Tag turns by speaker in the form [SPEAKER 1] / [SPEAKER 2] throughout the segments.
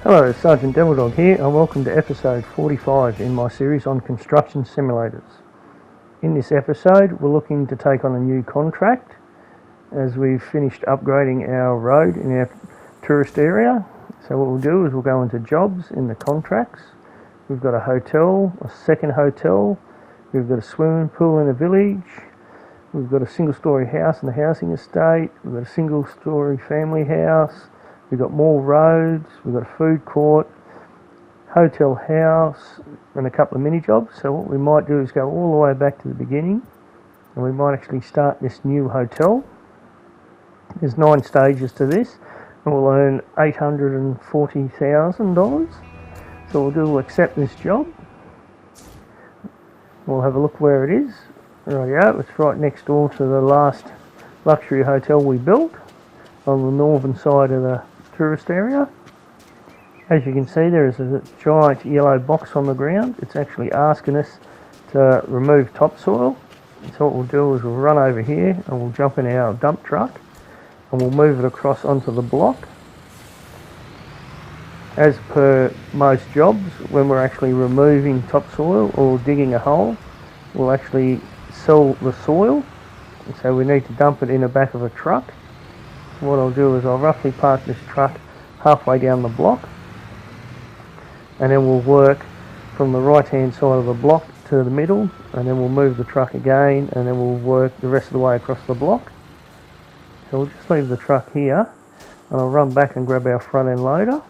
[SPEAKER 1] Hello, Sergeant Devilldog here, and welcome to episode 45 in my series on construction simulators. In this episode, we're looking to take on a new contract as we've finished upgrading our road in our tourist area. So what we'll do is we'll go into jobs in the contracts. We've got a hotel, a second hotel, we've got a swimming pool in a village, we've got a single-storey house in the housing estate, we've got a single-storey family house, we've got more roads, we've got a food court, hotel house, and a couple of mini jobs. So what we might do is go all the way back to the beginning, and we might actually start this new hotel. There's 9 stages to this, and we'll earn $840,000. So we'll accept this job. We'll have a look where it is. Rightio, it's right next door to the last luxury hotel we built on the northern side of the tourist area. As you can see, there is a giant yellow box on the ground. It's actually asking us to remove topsoil. So what we'll do is we'll run over here and we'll jump in our dump truck and we'll move it across onto the block. As per most jobs, when we're actually removing topsoil or digging a hole, we'll actually sell the soil. So we need to dump it in the back of a truck. What I'll do is I'll roughly park this truck halfway down the block, and then we'll work from the right hand side of the block to the middle, and then we'll move the truck again, and then we'll work the rest of the way across the block. So we'll just leave the truck here, and I'll run back and grab our front end loader.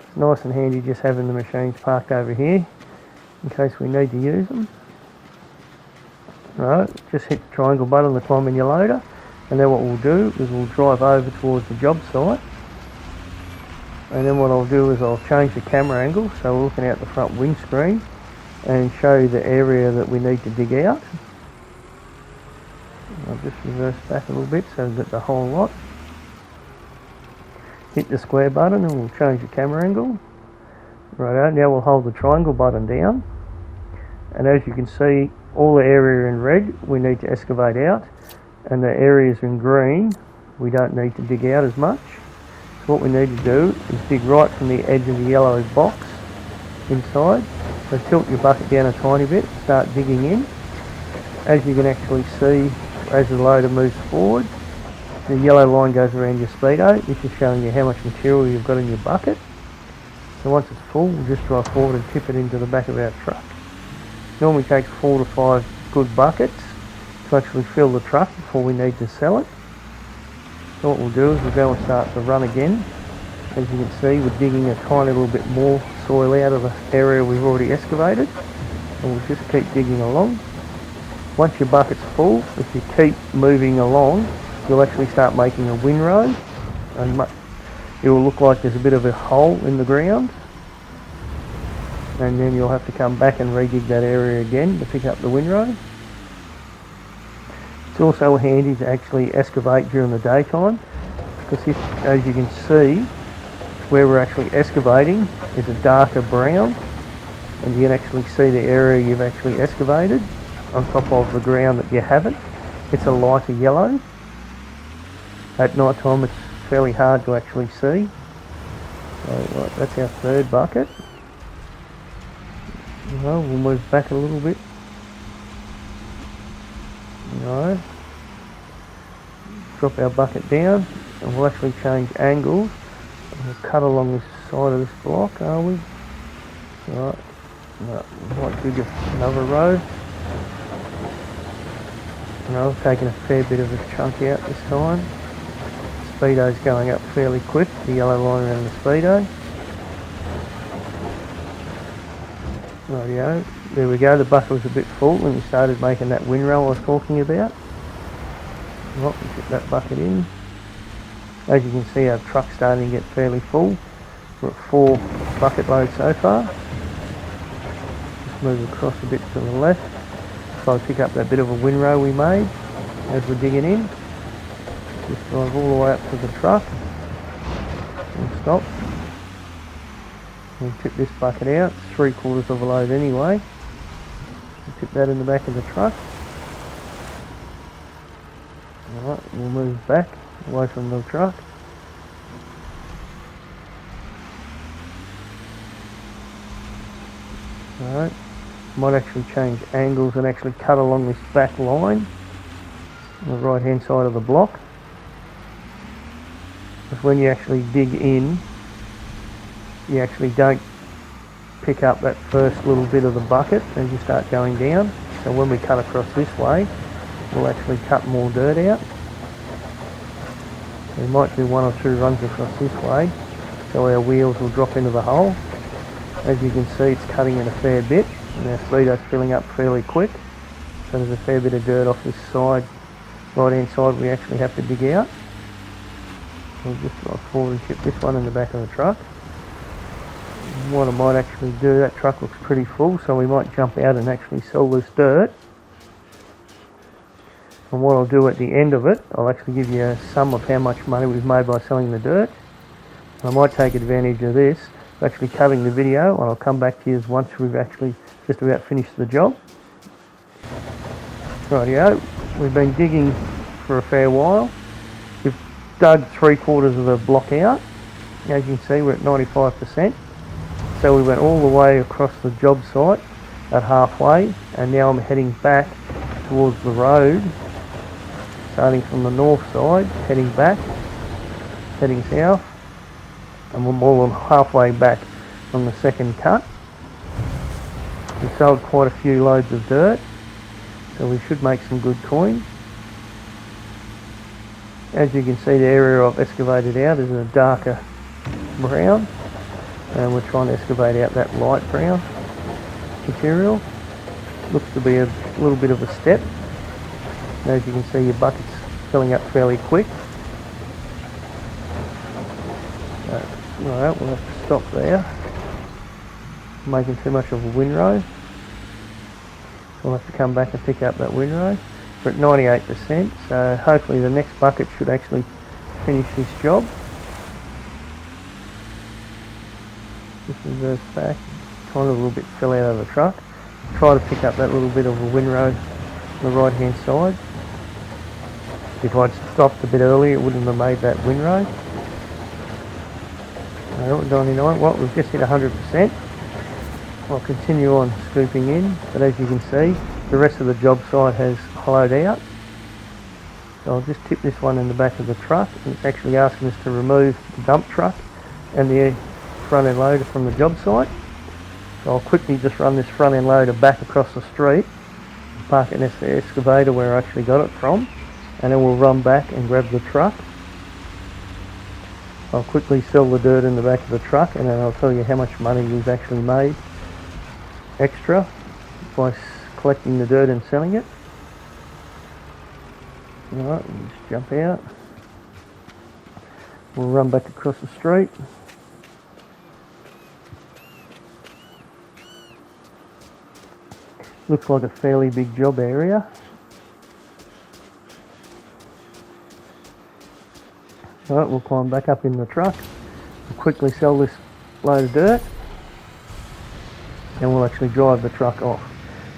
[SPEAKER 1] It's nice and handy just having the machines parked over here in case we need to use them. Right, just hit the triangle button to climb in your loader, and then what we'll do is we'll drive over towards the job site, and then what I'll do is I'll change the camera angle so we're looking out the front windscreen and show you the area that we need to dig out. I'll just reverse back a little bit so we've got the whole lot. Hit the square button and we'll change the camera angle. Righto, now we'll hold the triangle button down, and as you can see, all the area in red we need to excavate out, and the areas in green we don't need to dig out as much. So what we need to do is dig right from the edge of the yellow box inside. So tilt your bucket down a tiny bit, start digging in. As you can actually see, as the loader moves forward, the yellow line goes around your speedo. This is showing you how much material you've got in your bucket. So once it's full, we'll just drive forward and tip it into the back of our truck. Normally takes 4 to 5 good buckets to actually fill the truck before we need to sell it. So what we'll do is we'll go and start the run again. As you can see, we're digging a tiny little bit more soil out of the area we've already excavated, and we'll just keep digging along. Once your bucket's full, if you keep moving along, you'll actually start making a windrow, and it will look like there's a bit of a hole in the ground. And then you'll have to come back and redig that area again to pick up the windrow. It's also handy to actually excavate during the daytime, because if, as you can see, where we're actually excavating is a darker brown, and you can actually see the area you've actually excavated on top of the ground that you haven't. It's a lighter yellow. At night time it's fairly hard to actually see. So right, that's our third bucket. Well, we'll move back a little bit. Right. Drop our bucket down, and we'll actually change angles. We'll cut along this side of this block, are we? Right. No, might dig another row. No, I've taken a fair bit of a chunk out this time. Speedo's going up fairly quick, the yellow line around the speedo. Rightio, there we go, the bucket was a bit full when we started making that windrow I was talking about. Right, we'll get that bucket in. As you can see, our truck's starting to get fairly full. We're at 4 bucket loads so far. Just move across a bit to the left, so I pick up that bit of a windrow we made as we're digging in. Just drive all the way up to the truck and stop. We'll tip this bucket out, it's 3/4 of a load anyway. We'll tip that in the back of the truck. Alright, We'll move back away from the truck. Alright, might actually change angles and actually cut along this back line on the right hand side of the block. Because when you actually dig in, you actually don't pick up that first little bit of the bucket as you start going down. So when we cut across this way, we'll actually cut more dirt out. We might do 1 or 2 runs across this way, so our wheels will drop into the hole. As you can see, it's cutting in a fair bit, and our speedo's filling up fairly quick. So there's a fair bit of dirt off this side, right hand side we actually have to dig out. We'll just forward and chip this one in the back of the truck. And what I might actually do, that truck looks pretty full, so we might jump out and actually sell this dirt. And what I'll do at the end of it, I'll actually give you a sum of how much money we've made by selling the dirt. I might take advantage of this, actually cutting the video, and I'll come back to you once we've actually just about finished the job. Rightio, we've been digging for a fair while. We've dug 3/4 of the block out. As you can see, we're at 95%. So we went all the way across the job site at halfway, and now I'm heading back towards the road, starting from the north side, heading back, heading south, and we're more than halfway back from the second cut. We sold quite a few loads of dirt, so we should make some good coin. As you can see, the area I've excavated out is a darker brown, and we're trying to excavate out that light brown material. Looks to be a little bit of a step. As you can see, your bucket's filling up fairly quick. Alright, we'll have to stop there. Making too much of a windrow. We'll have to come back and pick up that windrow. We're at 98%, so hopefully the next bucket should actually finish this job. Just reverse back, trying a little bit fell out of the truck. Try to pick up that little bit of a windrow on the right hand side. If I'd stopped a bit earlier, it wouldn't have made that windrow. 99, well, we've just hit 100%. I'll continue on scooping in, but as you can see, the rest of the job site has hollowed out. So I'll just tip this one in the back of the truck, and it's actually asking us to remove the dump truck and the front end loader from the job site. So I'll quickly just run this front end loader back across the street, park it next to the excavator where I actually got it from, and then we'll run back and grab the truck. I'll quickly sell the dirt in the back of the truck, and then I'll tell you how much money we've actually made extra by collecting the dirt and selling it. Alright, we'll just jump out. We'll run back across the street. Looks like a fairly big job area. Alright, we'll climb back up in the truck. We'll quickly sell this load of dirt, and we'll actually drive the truck off.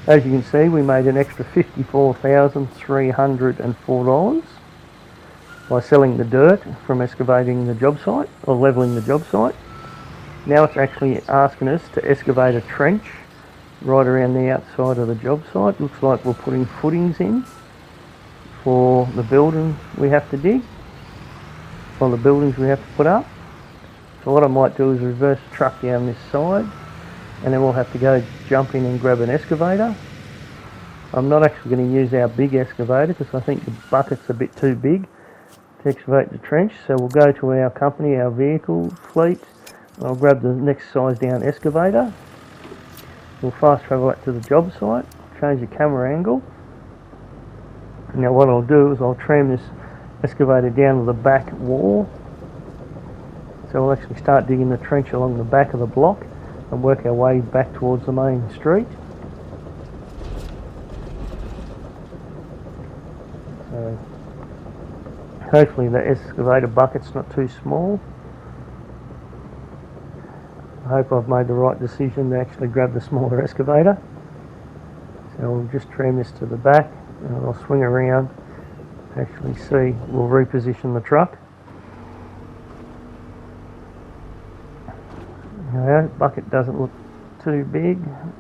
[SPEAKER 1] As you can see, we made an extra $54,304 by selling the dirt from excavating the job site, or levelling the job site. Now it's actually asking us to excavate a trench right around the outside of the job site. Looks like we're putting footings in for the building we have to dig, or the buildings we have to put up. So what I might do is reverse the truck down this side, and then we'll have to go jump in and grab an excavator. I'm not actually going to use our big excavator because I think the bucket's a bit too big to excavate the trench. So we'll go to our company, our vehicle fleet, and I'll grab the next size down excavator. We'll fast travel back to the job site, change the camera angle. Now what I'll do is I'll tram this excavator down to the back wall. So we'll actually start digging the trench along the back of the block and work our way back towards the main street. So hopefully the excavator bucket's not too small. I hope I've made the right decision to actually grab the smaller excavator. So we'll just tram this to the back, and I'll swing around actually see, we'll reposition the truck. Now, bucket doesn't look too big.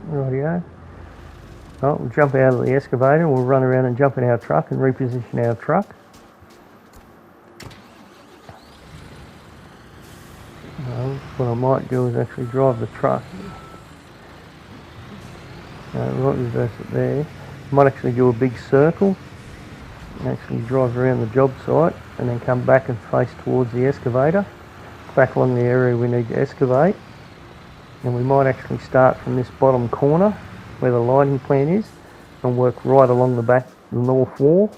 [SPEAKER 1] Rightio. Oh, we'll jump out of the excavator, we'll run around and jump in our truck and reposition our truck. What I might do is actually drive the truck. Right, reverse it there. I might actually do a big circle and actually drive around the job site and then come back and face towards the excavator, back along the area we need to excavate. And we might actually start from this bottom corner where the lighting plan is and work right along the back, the north wall.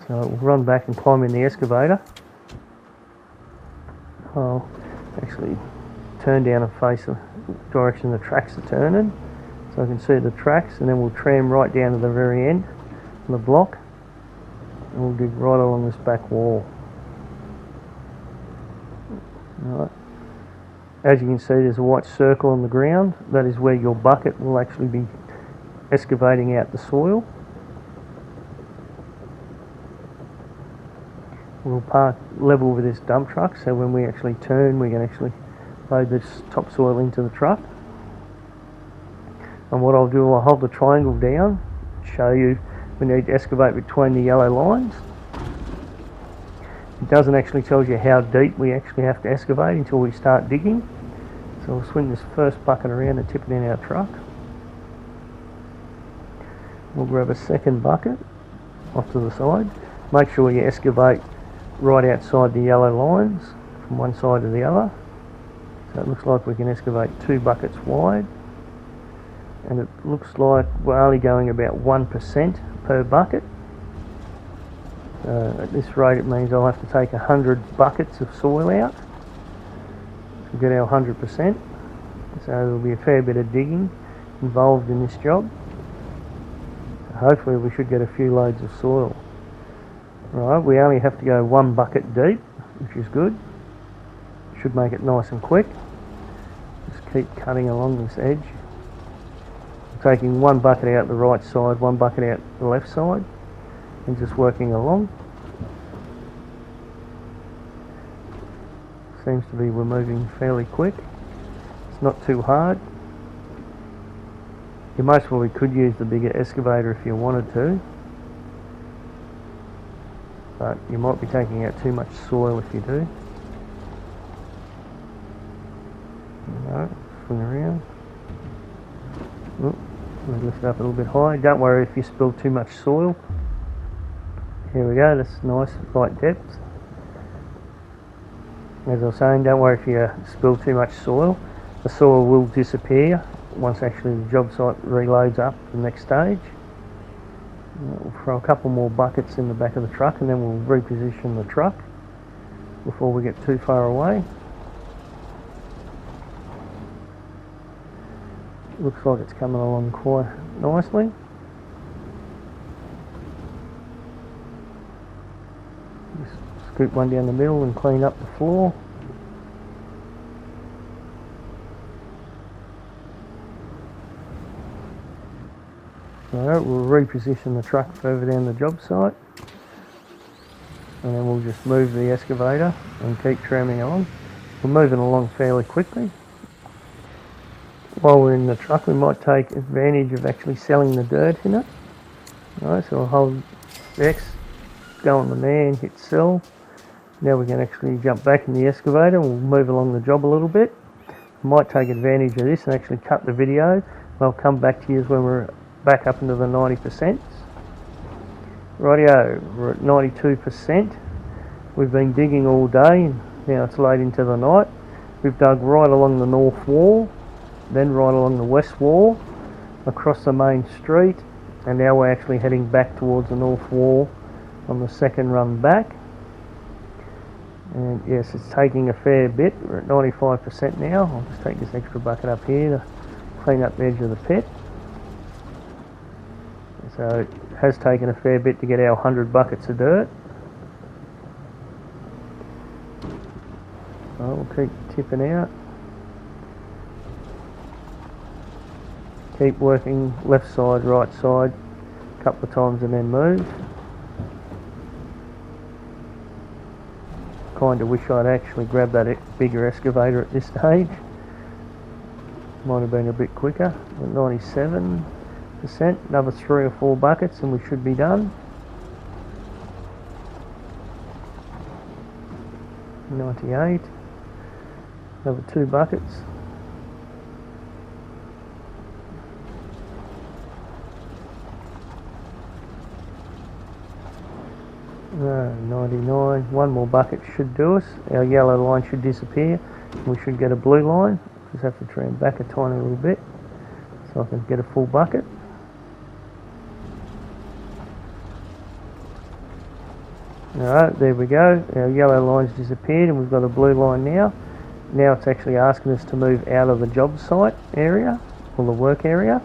[SPEAKER 1] So we'll run back and climb in the excavator. I'll actually turn down and face the direction the tracks are turning so I can see the tracks, and then we'll tram right down to the very end of the block and we'll dig right along this back wall. Right. As you can see, there's a white circle on the ground. That is where your bucket will actually be excavating out the soil. We'll park level with this dump truck, so when we actually turn we can actually load this topsoil into the truck. And what I'll do, I'll hold the triangle down, show you we need to excavate between the yellow lines. It doesn't actually tell you how deep we actually have to excavate until we start digging. So we'll swing this first bucket around and tip it in our truck. We'll grab a second bucket off to the side. Make sure you excavate right outside the yellow lines from one side to the other. So it looks like we can excavate 2 buckets wide. And it looks like we're only going about 1% per bucket. At this rate it means I'll have to take 100 buckets of soil out to get our 100%. So there'll be a fair bit of digging involved in this job. So hopefully we should get a few loads of soil. Right, we only have to go 1 bucket deep, which is good. Should make it nice and quick. Just keep cutting along this edge. Taking 1 bucket out the right side, 1 bucket out the left side, and just working along. Seems to be we're moving fairly quick. It's not too hard. You most probably could use the bigger excavator if you wanted to, but you might be taking out too much soil if you do. Alright, swing around. Oop, we'll lift it up a little bit high. Don't worry if you spill too much soil. Here we go, that's nice, right depth. As I was saying, don't worry if you spill too much soil. The soil will disappear once actually the job site reloads up the next stage. We'll throw a couple more buckets in the back of the truck and then we'll reposition the truck before we get too far away. Looks like it's coming along quite nicely. Just scoop one down the middle and clean up the floor. Alright, we'll reposition the truck further down the job site and then we'll just move the excavator and keep tramming along. We're moving along fairly quickly. While we're in the truck we might take advantage of actually selling the dirt in it. Alright, so we'll hold X, go on the man, hit sell. Now we can actually jump back in the excavator and we'll move along the job a little bit. We might take advantage of this and actually cut the video and I'll come back to you when we're back up into the 90%. Rightio, we're at 92%. We've been digging all day and now it's late into the night. We've dug right along the north wall, then right along the west wall, across the main street, and now we're actually heading back towards the north wall on the second run back. And yes, it's taking a fair bit. We're at 95% now. I'll just take this extra bucket up here to clean up the edge of the pit. So it has taken a fair bit to get our 100 buckets of dirt. So we'll keep tipping out. Keep working left side, right side, a couple of times and then move. kind of wish I'd actually grabbed that bigger excavator at this stage. Might have been a bit quicker. 97%, another 3 or 4 buckets and we should be done. 98, another 2 buckets. No, 99, 1 more bucket should do us. Our yellow line should disappear. We should get a blue line. Just have to trim back a tiny little bit so I can get a full bucket. Alright, there we go. Our yellow line's disappeared and we've got a blue line now. Now it's actually asking us to move out of the job site area, or the work area.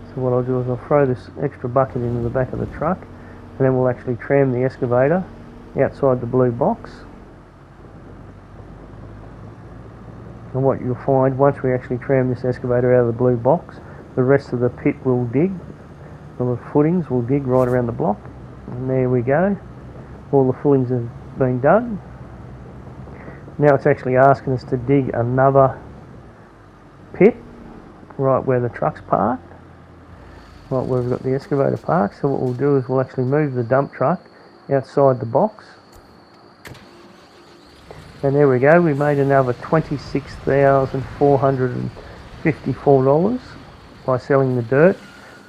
[SPEAKER 1] So what I'll do is I'll throw this extra bucket into the back of the truck and then we'll actually tram the excavator outside the blue box. And what you'll find, once we actually tram this excavator out of the blue box, the rest of the pit will dig, or the footings will dig right around the block. And there we go. All the footings have been dug. Now it's actually asking us to dig another pit right where the truck's parked, right where we've got the excavator parked. So what we'll do is we'll actually move the dump truck outside the box. And there we go, we made another $26,454 by selling the dirt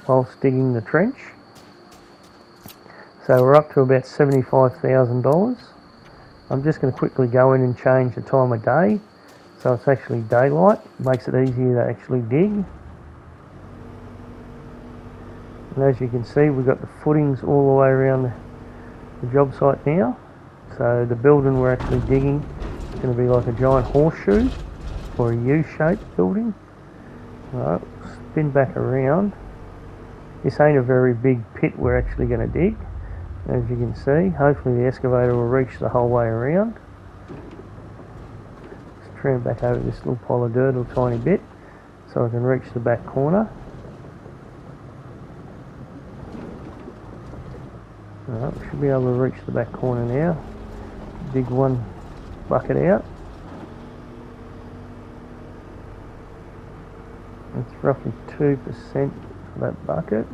[SPEAKER 1] whilst digging the trench. So we're up to about $75,000. I'm just going to quickly go in and change the time of day so it's actually daylight. Makes it easier to actually dig. And as you can see, we've got the footings all the way around the job site now. So the building we're actually digging is going to be like a giant horseshoe or a U-shaped building. Alright, spin back around. This ain't a very big pit we're actually going to dig. As you can see, hopefully the excavator will reach the whole way around. Just trim back over this little pile of dirt a tiny bit so I can reach the back corner. Alright, we should be able to reach the back corner now. Dig one bucket out. It's roughly 2% for that bucket.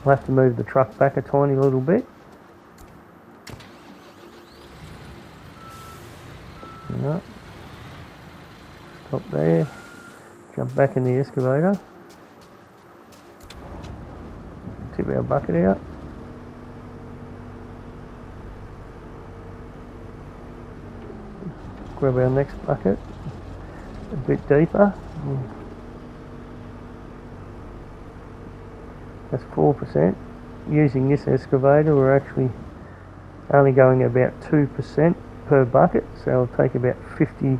[SPEAKER 1] I'll have to move the truck back a tiny little bit. Alright. Stop there. Jump back in the excavator. Tip our bucket out. Grab our next bucket a bit deeper. That's 4%. Using this excavator, we're actually only going about 2% per bucket, so it'll take about 50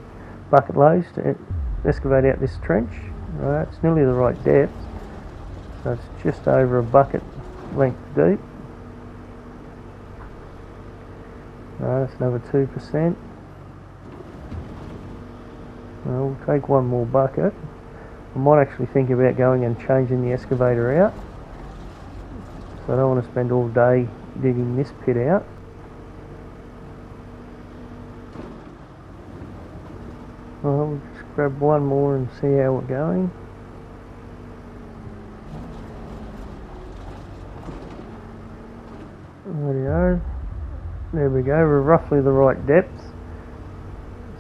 [SPEAKER 1] bucket loads to excavate out this trench. Right, it's nearly the right depth, so it's just over a bucket length deep. Right, that's another 2%. We'll take one more bucket. I might actually think about going and changing the excavator out. So I don't want to spend all day digging this pit out. Well, we'll just grab one more and see how we're going. Rightio. There we go, we're roughly the right depth.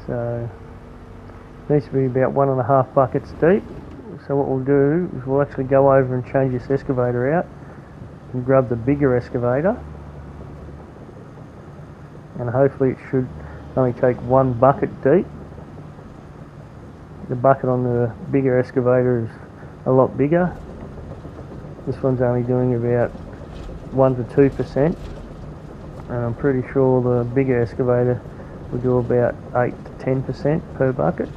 [SPEAKER 1] So needs to be about 1.5 buckets deep. So what we'll do is we'll actually go over and change this excavator out and grab the bigger excavator, and hopefully it should only take 1 bucket deep. The bucket on the bigger excavator is a lot bigger. This one's only doing about 1 to 2%, and I'm pretty sure the bigger excavator will do about 8 to 10% per bucket.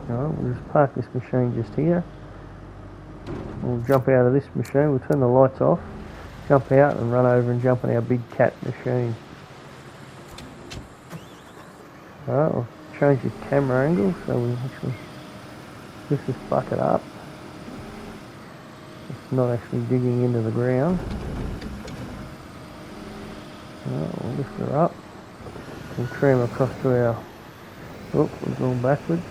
[SPEAKER 1] Alright, we'll just park this machine just here. We'll jump out of this machine, we'll turn the lights off, jump out and run over and jump on our big cat machine. Alright, I'll change the camera angle so we actually lift this bucket up. It's not actually digging into the ground. We'll lift her up and trim across to our... Oh, we're going backwards.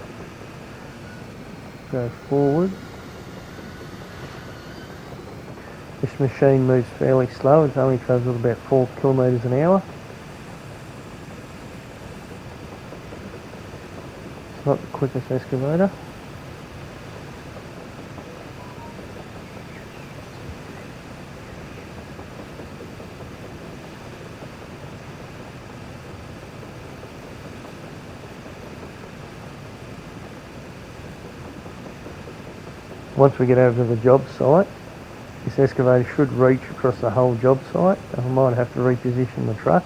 [SPEAKER 1] Go forward. This machine moves fairly slow. It only travels at about 4 kilometres an hour. It's not the quickest excavator. Once we get over to the job site, this excavator should reach across the whole job site. I might have to reposition the truck.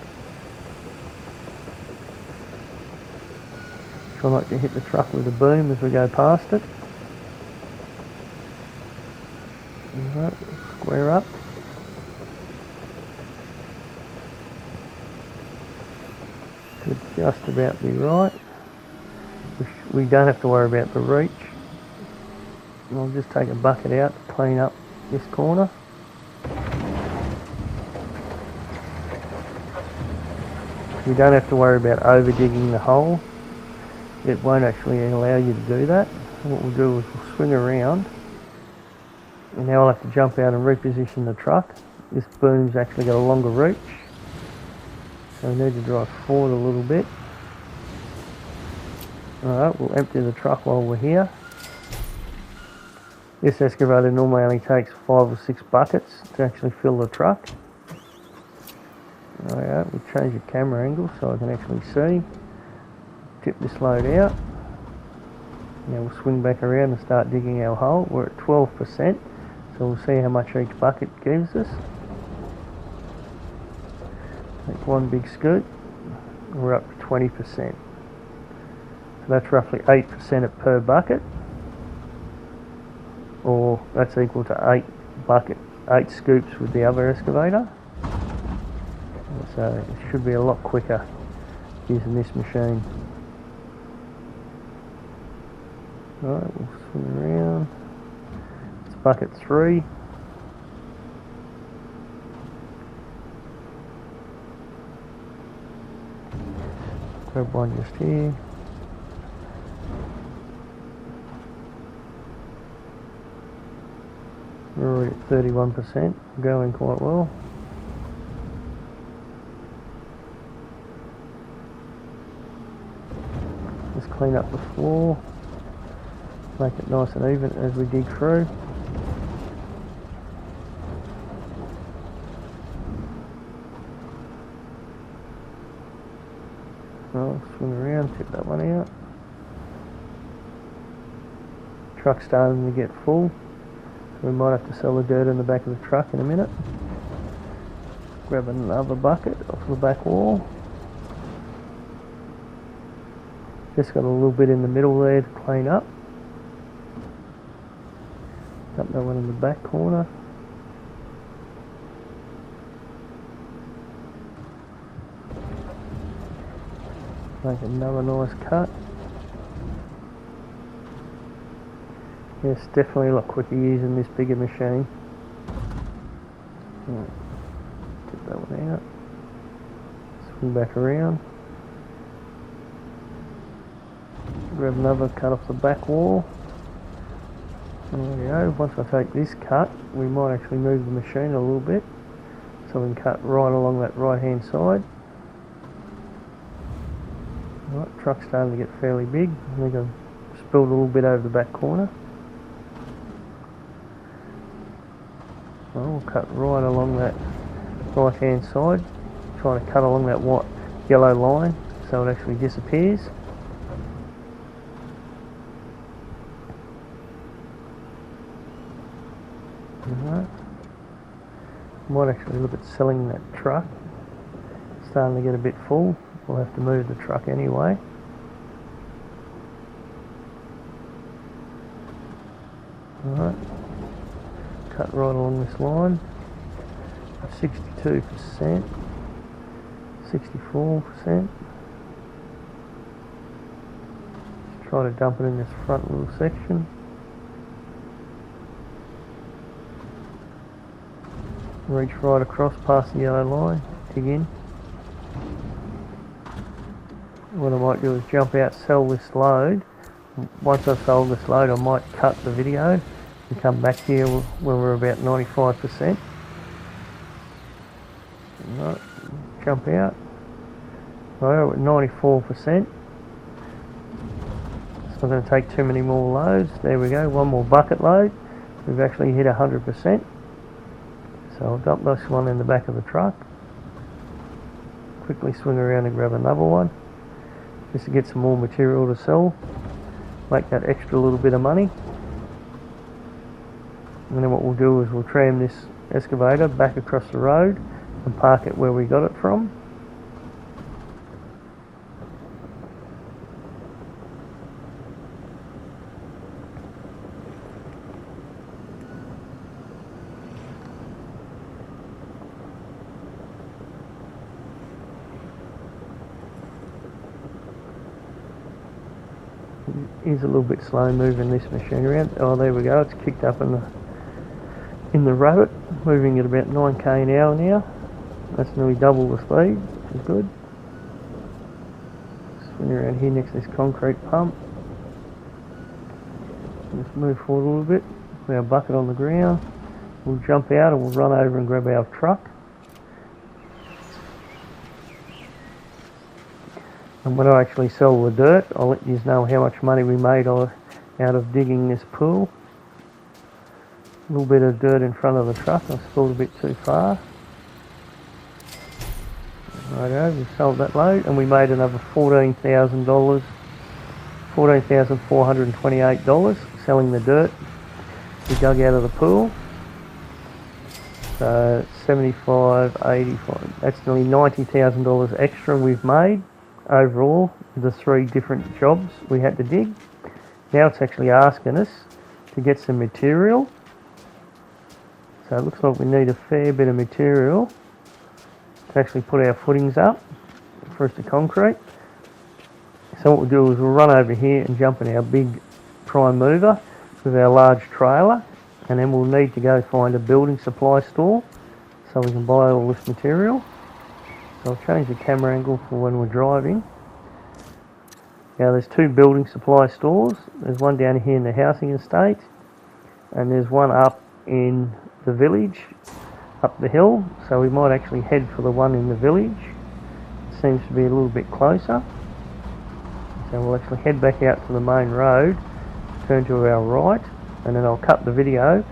[SPEAKER 1] Try not to hit the truck with a boom as we go past it. Alright, square up. Should just about be right. We don't have to worry about the reach. I'll just take a bucket out to clean up this corner. You don't have to worry about over digging the hole. It won't actually allow you to do that. What we'll do is we'll swing around, and now I'll have to jump out and reposition the truck. This boom's actually got a longer reach, so we need to drive forward a little bit. Alright, we'll empty the truck while we're here. This excavator normally only takes 5 or 6 buckets to actually fill the truck. Alright, we'll change the camera angle so I can actually see. Tip this load out. Now we'll swing back around and start digging our hole. We're at 12%, so we'll see how much each bucket gives us. Take one big scoop. We're up to 20%. So that's roughly 8% per bucket. Or that's equal to 8 scoops with the other excavator. So it should be a lot quicker using this machine. Alright, we'll swing around. It's bucket 3. Grab one just here. We're already at 31%, going quite well. Just clean up the floor, make it nice and even as we dig through. I'll swing around, tip that one out. Truck's starting to get full. We might have to sell the dirt in the back of the truck in a minute. Grab another bucket off the back wall. Just got a little bit in the middle there to clean up. Dump that one in the back corner. Make another nice cut. Yes, definitely a lot quicker using this bigger machine. Right. Get that one out. Swing back around. Grab another cut off the back wall. There we go. Once I take this cut, we might actually move the machine a little bit, so we can cut right along that right hand side. Right, truck's starting to get fairly big. I think I've spilled a little bit over the back corner. Well, we'll cut right along that right hand side, trying to cut along that white yellow line so it actually disappears. Alright. Might actually look at selling that truck. It's starting to get a bit full. We'll have to move the truck anyway. Alright. Cut right along this line. 62%. 64%. Just try to dump it in this front little section. Reach right across past the yellow line, dig in. What I might do is jump out, sell this load. Once I've sold this load, I might cut the video and come back here when we're about 95%. Right, jump out. Right, we're at 94%. It's not going to take too many more loads. There we go, one more bucket load. We've actually hit 100%. So I'll dump this one in the back of the truck. Quickly swing around and grab another one, just to get some more material to sell. Make that extra little bit of money. And then what we'll do is we'll tram this excavator back across the road and park it where we got it from. Is a little bit slow moving this machine around. Oh, there we go. It's kicked up in the rabbit, moving at about 9k an hour now. That's nearly double the speed, which is good. Swing around here next to this concrete pump. Just move forward a little bit. Put our bucket on the ground. We'll jump out and we'll run over and grab our truck. And when I actually sell the dirt, I'll let you know how much money we made out of digging this pool. A little bit of dirt in front of the truck, I spilled a bit too far. Righto, we sold that load and we made another $14,000, $14,428 selling the dirt we dug out of the pool. So 75, 85, that's nearly $90,000 extra we've made. Overall, the 3 different jobs we had to dig. Now it's actually asking us to get some material. So it looks like we need a fair bit of material to actually put our footings up for us to concrete. So what we'll do is we'll run over here and jump in our big prime mover with our large trailer, and then we'll need to go find a building supply store so we can buy all this material. So I'll change the camera angle for when we're driving. Now there's 2 building supply stores. There's one down here in the housing estate, and there's one up in the village, up the hill. So we might actually head for the one in the village. It seems to be a little bit closer. So we'll actually head back out to the main road, turn to our right, and then I'll cut the video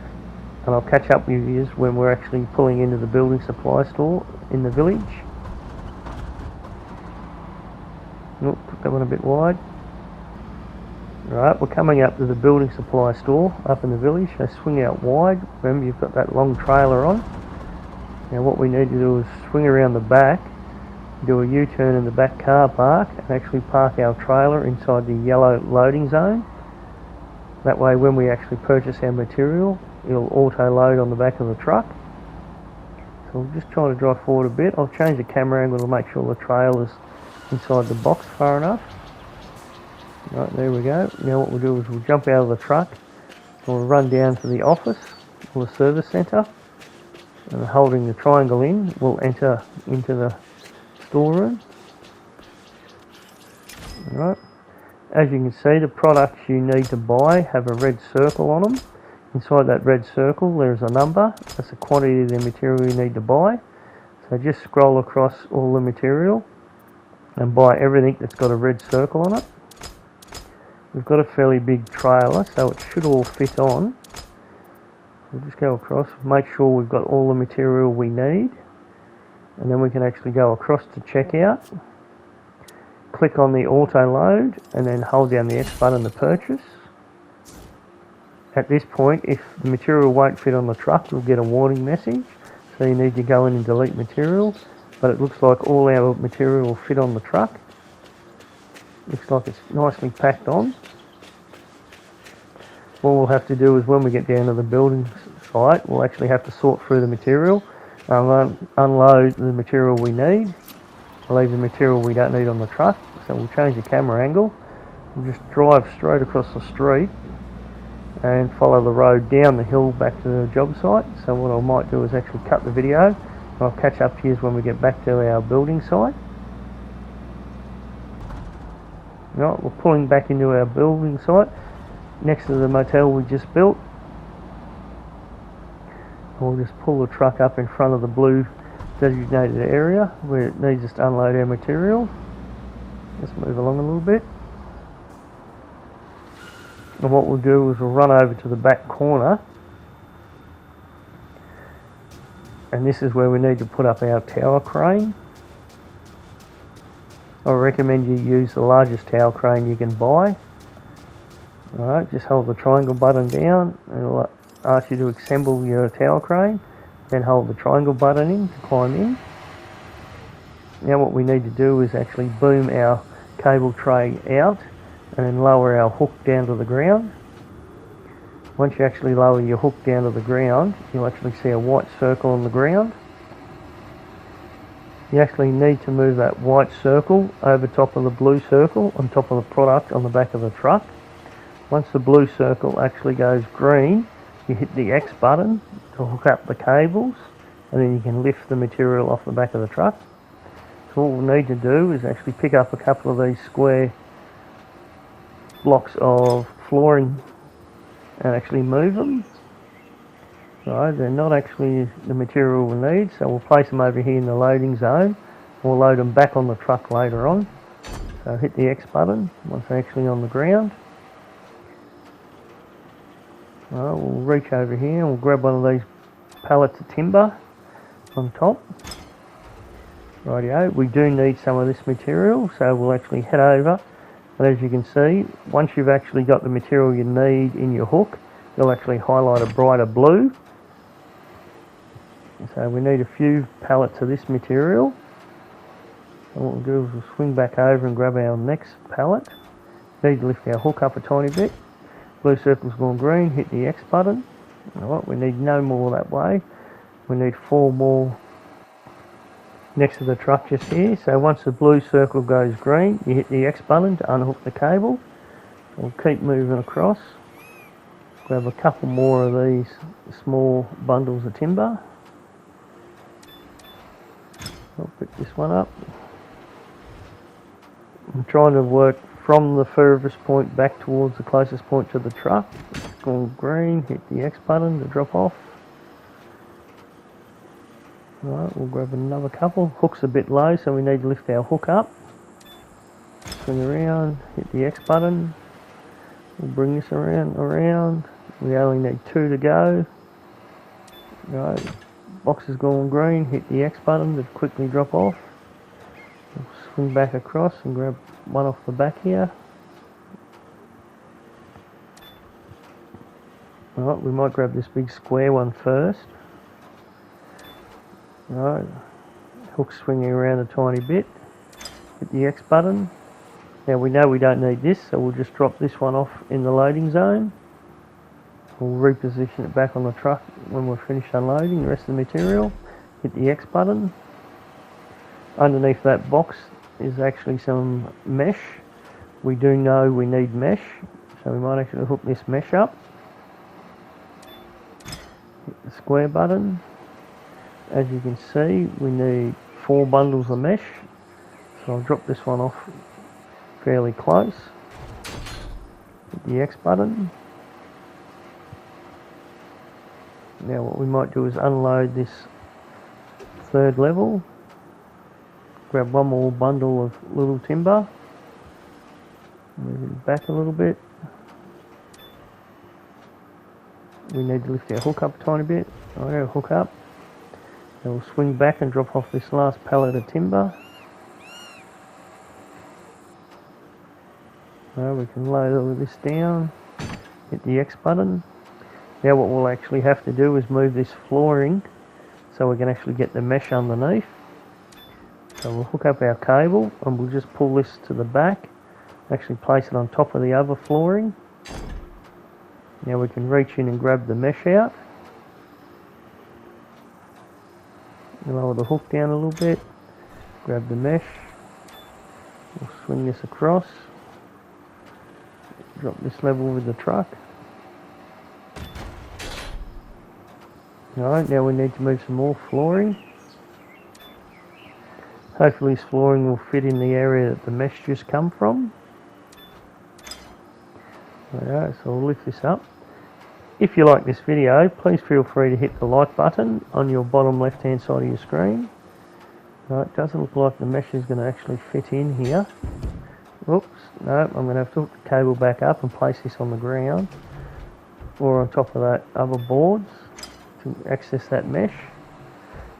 [SPEAKER 1] and I'll catch up with you when we're actually pulling into the building supply store in the village. Nope, put that one a bit wide. Right, we're coming up to the building supply store up in the village, so swing out wide. Remember, you've got that long trailer on. Now what we need to do is swing around the back, do a U-turn in the back car park, and actually park our trailer inside the yellow loading zone. That way when we actually purchase our material, it'll auto-load on the back of the truck. So we'll just try to drive forward a bit. I'll change the camera angle to make sure the trailer's inside the box far enough. Right, there we go. Now what we'll do is we'll jump out of the truck and we'll run down to the office or the service centre, and holding the triangle in, we'll enter into the storeroom. Alright, as you can see, the products you need to buy have a red circle on them. Inside that red circle there's a number. That's the quantity of the material you need to buy. So just scroll across all the material and buy everything that's got a red circle on it. We've got a fairly big trailer, so it should all fit on. We'll just go across, make sure we've got all the material we need, and then we can actually go across to checkout. Click on the auto load and then hold down the X button to purchase. At this point, if the material won't fit on the truck, we'll get a warning message, so you need to go in and delete material. But it looks like all our material will fit on the truck. Looks like it's nicely packed on. All we'll have to do is when we get down to the building site, we'll actually have to sort through the material, unload the material we need, leave the material we don't need on the truck. So we'll change the camera angle. We'll just drive straight across the street and follow the road down the hill back to the job site. So what I might do is actually cut the video, and I'll catch up to you when we get back to our building site. Right, we're pulling back into our building site next to the motel we just built. We'll just pull the truck up in front of the blue designated area where it needs us to unload our material. Let's move along a little bit. And what we'll do is we'll run over to the back corner, and this is where we need to put up our tower crane. I recommend you use the largest tower crane you can buy. Alright, just hold the triangle button down and it'll ask you to assemble your tower crane, then hold the triangle button in to climb in. Now what we need to do is actually boom our cable tray out and then lower our hook down to the ground. Once you actually lower your hook down to the ground, you'll actually see a white circle on the ground. You actually need to move that white circle over top of the blue circle on top of the product on the back of the truck. Once the blue circle actually goes green, you hit the X button to hook up the cables, and then you can lift the material off the back of the truck. So what we'll need to do is actually pick up a couple of these square blocks of flooring and actually move them. Right, they're not actually the material we need, so we'll place them over here in the loading zone. We'll load them back on the truck later on. So hit the X button once they're actually on the ground. Right, we'll reach over here and we'll grab one of these pallets of timber on top. Rightio, we do need some of this material, so we'll actually head over. And as you can see, once you've actually got the material you need in your hook, you'll actually highlight a brighter blue. So we need a few pallets of this material. And what we'll do is we'll swing back over and grab our next pallet. Need to lift our hook up a tiny bit. Blue circle's gone green, hit the X button. Alright, we need no more that way. We need 4 more next to the truck just here. So once the blue circle goes green, you hit the X button to unhook the cable. We'll keep moving across. Grab a couple more of these small bundles of timber. I'll pick this one up. I'm trying to work from the furthest point back towards the closest point to the truck. It's gone green, hit the X button to drop off. Alright, we'll grab another couple. Hook's a bit low, so we need to lift our hook up. Swing around, hit the X button. We'll bring this around. We only need 2 to go. Right, box has gone green, hit the X button to quickly drop off. We'll swing back across and grab one off the back here. Alright, we might grab this big square one first. Alright, hook swinging around a tiny bit. Hit the X button. Now we know we don't need this, so we'll just drop this one off in the loading zone. We'll reposition it back on the truck when we're finished unloading the rest of the material. Hit the X button. Underneath that box is actually some mesh. We do know we need mesh, so we might actually hook this mesh up. Hit the square button. As you can see, we need 4 bundles of mesh, so I'll drop this one off fairly close. Hit the X button. Now what we might do is unload this 3rd level. Grab one more bundle of little timber. Move it back a little bit. We need to lift our hook up a tiny bit. Alright, hook up. Then we'll swing back and drop off this last pallet of timber. Now we can load all of this down. Hit the X button. Now what we'll actually have to do is move this flooring so we can actually get the mesh underneath. So we'll hook up our cable and we'll just pull this to the back, actually place it on top of the other flooring. Now we can reach in and grab the mesh out. Lower the hook down a little bit, grab the mesh, we'll swing this across, drop this level with the truck. Alright, now we need to move some more flooring. Hopefully this flooring will fit in the area that the mesh just come from. Alright, so we'll lift this up. If you like this video, please feel free to hit the like button on your bottom left hand side of your screen. Right, it doesn't look like the mesh is going to actually fit in here. Oops, no, I'm going to have to hook the cable back up and place this on the ground or on top of that other boards to access that mesh.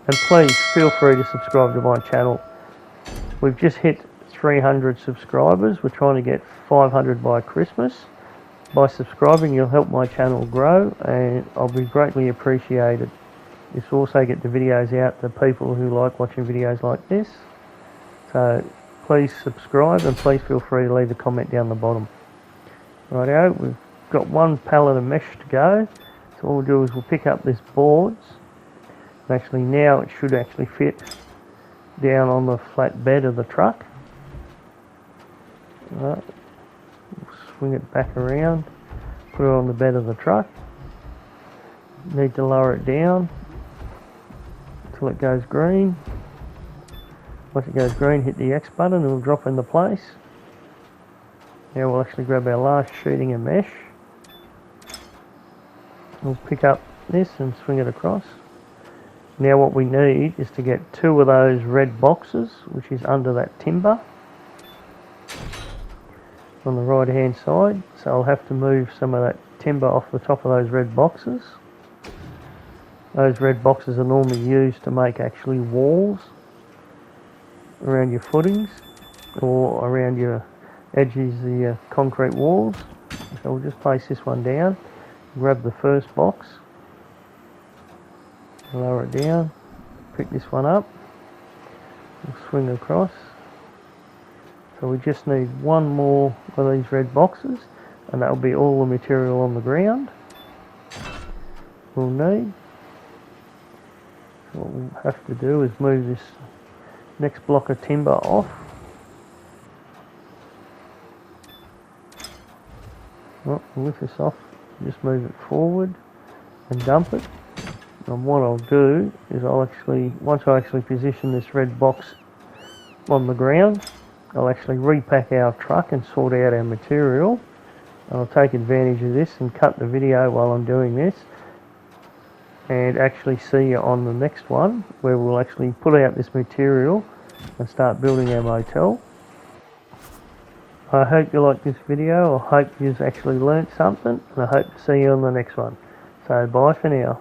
[SPEAKER 1] And please feel free to subscribe to my channel. We've just hit 300 subscribers. We're trying to get 500 by Christmas. By subscribing, you'll help my channel grow, and I'll be greatly appreciated. This will also get the videos out to people who like watching videos like this. So please subscribe, and please feel free to leave a comment down the bottom. Rightio, we've got one pallet of mesh to go. So all we'll do is we'll pick up this boards. Actually now it should actually fit down on the flat bed of the truck. Right. Swing it back around, put it on the bed of the truck. Need to lower it down until it goes green. Once it goes green, hit the X button and it'll drop into place. Now we'll actually grab our last sheeting of mesh. We'll pick up this and swing it across. Now what we need is to get 2 of those red boxes, which is under that timber on the right hand side. So I'll have to move some of that timber off the top of those red boxes. Those red boxes are normally used to make actually walls around your footings or around your edges of your concrete walls. So we'll just place this one down, grab the first box, lower it down, pick this one up, we'll swing across. So we just need one more of these red boxes, and that'll be all the material on the ground we'll need. So what we'll have to do is move this next block of timber off. Well, we'll lift this off, just move it forward and dump it. And what I'll do is once I actually position this red box on the ground, I'll actually repack our truck and sort out our material. I'll take advantage of this and cut the video while I'm doing this, and actually see you on the next one where we'll actually put out this material and start building our motel. I hope you liked this video. I hope you've actually learnt something, and I hope to see you on the next one. So bye for now.